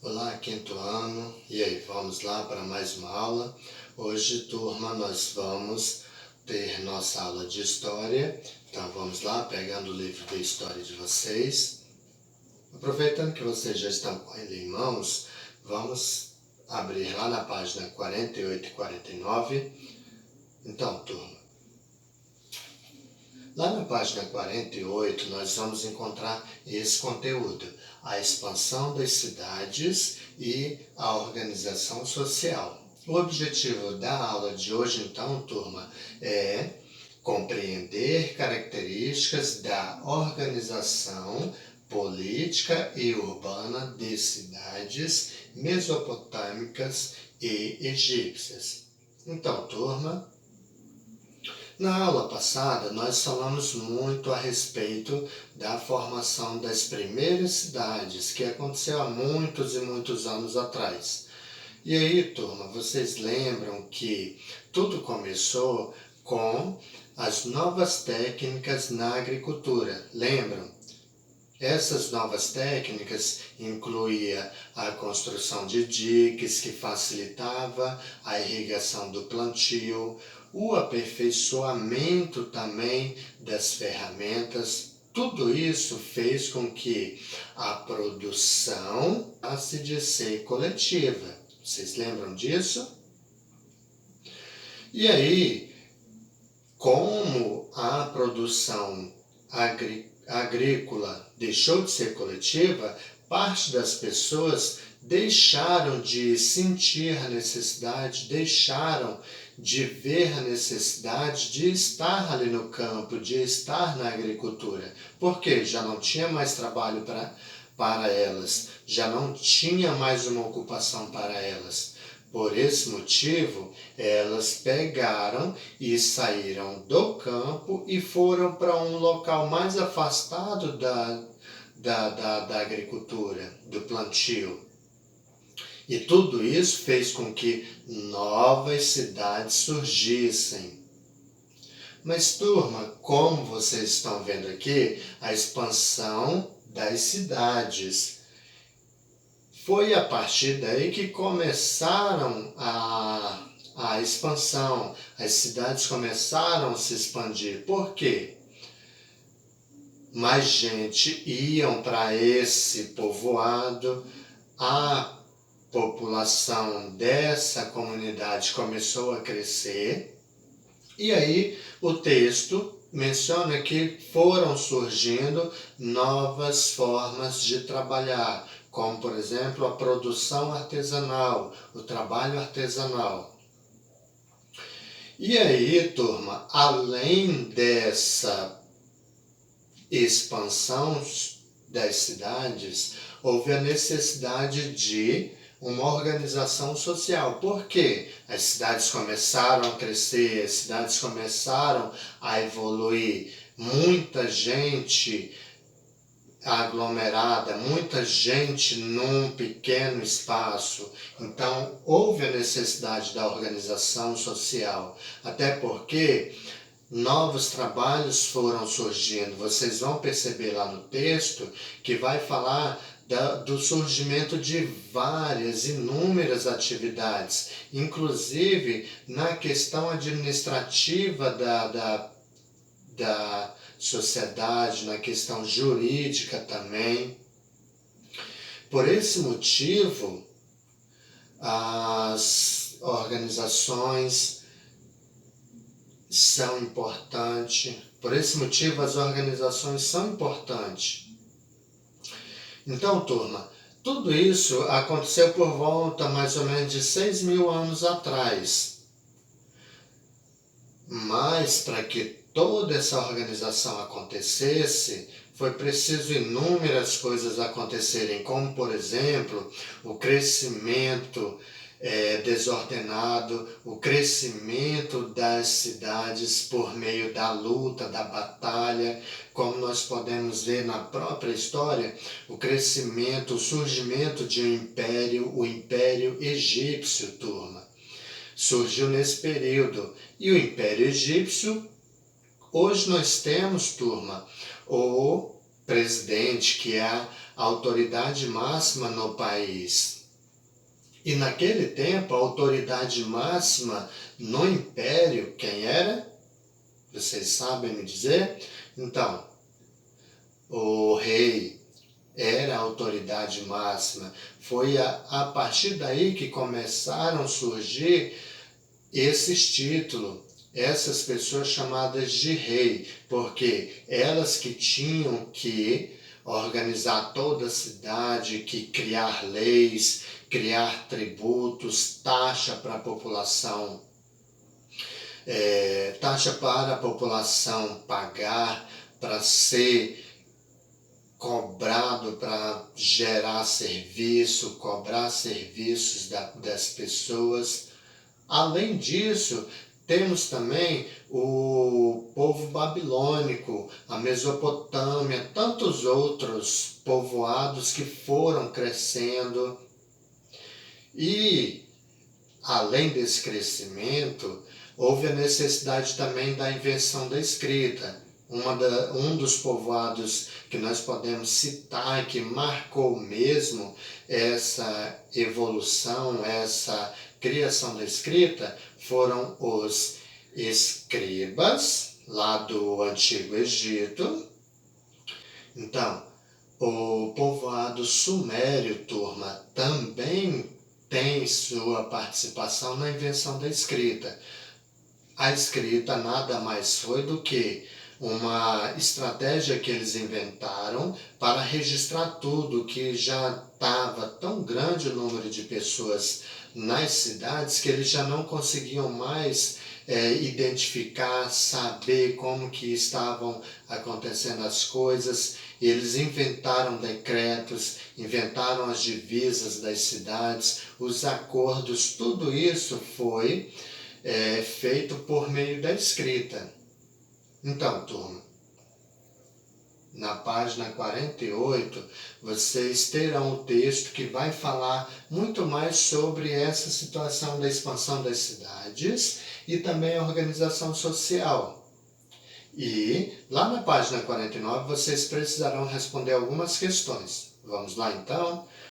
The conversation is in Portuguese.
Olá, quinto ano. E aí, vamos lá para mais uma aula? Hoje, turma, nós vamos ter nossa aula de história. Então, vamos lá, pegando o livro de história de vocês. Aproveitando que vocês já estão com ele em mãos, vamos abrir lá na página 48 e 49. Então, turma, lá na página 48, nós vamos encontrar esse conteúdo: a expansão das cidades e a organização social. O objetivo da aula de hoje, então, turma, é compreender características da organização política e urbana de cidades mesopotâmicas e egípcias. Então, turma, na aula passada, nós falamos muito a respeito da formação das primeiras cidades, que aconteceu há muitos e muitos anos atrás. E aí, turma, vocês lembram que tudo começou com as novas técnicas na agricultura, lembram? Essas novas técnicas incluíam a construção de diques, que facilitava a irrigação do plantio, o aperfeiçoamento também das ferramentas. Tudo isso fez com que a produção passe de ser coletiva. Vocês lembram disso? E aí, como a produção agrícola deixou de ser coletiva, parte das pessoas deixaram de sentir a necessidade, deixaram de ver a necessidade de estar ali no campo, de estar na agricultura, porque já não tinha mais trabalho para elas, já não tinha mais uma ocupação para elas. Por esse motivo, elas pegaram e saíram do campo e foram para um local mais afastado da agricultura, do plantio. E tudo isso fez com que novas cidades surgissem. Mas, turma, como vocês estão vendo aqui, a expansão das cidades. Foi a partir daí que começaram a expansão. As cidades começaram a se expandir. Por quê? Mais gente iam para esse povoado, a população dessa comunidade começou a crescer, e aí o texto menciona que foram surgindo novas formas de trabalhar, como, por exemplo, a produção artesanal, o trabalho artesanal. E aí, turma, além dessa expansão das cidades, houve a necessidade de uma organização social. Por quê? As cidades começaram a crescer, as cidades começaram a evoluir, muita gente aglomerada, muita gente num pequeno espaço. Então, houve a necessidade da organização social, até porque novos trabalhos foram surgindo. Vocês vão perceber lá no texto que vai falar do surgimento de várias, inúmeras atividades, inclusive na questão administrativa da sociedade, na questão jurídica também. Por esse motivo, as organizações são importantes. Por esse motivo, as organizações são importantes. Então, turma, tudo isso aconteceu por volta mais ou menos de 6.000 anos atrás. Mas para que toda essa organização acontecesse, foi preciso inúmeras coisas acontecerem, como, por exemplo, o crescimento desordenado, o crescimento das cidades por meio da luta, da batalha, como nós podemos ver na própria história, o crescimento, o surgimento de um império, o Império Egípcio, turma. Surgiu nesse período. E o Império Egípcio, hoje nós temos, turma, o presidente, que é a autoridade máxima no país. E naquele tempo, a autoridade máxima no império, quem era? Vocês sabem me dizer? Então, o rei era a autoridade máxima. Foi a partir daí que começaram a surgir esses títulos, essas pessoas chamadas de rei, porque elas que tinham que organizar toda a cidade, que criar leis, criar tributos, taxa para a população, taxa para a população pagar, para ser cobrado, para gerar serviço, cobrar serviços das pessoas. Além disso, temos também o povo babilônico, a Mesopotâmia, tantos outros povoados que foram crescendo. E, além desse crescimento, houve a necessidade também da invenção da escrita. Um dos povoados que nós podemos citar, que marcou mesmo essa evolução, essa criação da escrita, foram os escribas, lá do Antigo Egito. Então, o povoado sumério, turma, também tem sua participação na invenção da escrita. A escrita nada mais foi do que uma estratégia que eles inventaram para registrar tudo, que já estava tão grande o número de pessoas nas cidades que eles já não conseguiam mais identificar, saber como que estavam acontecendo as coisas. Eles inventaram decretos, inventaram as divisas das cidades, os acordos, tudo isso foi feito por meio da escrita. Então, turma, na página 48, vocês terão o texto que vai falar muito mais sobre essa situação da expansão das cidades e também a organização social. E lá na página 49, vocês precisarão responder algumas questões. Vamos lá, então?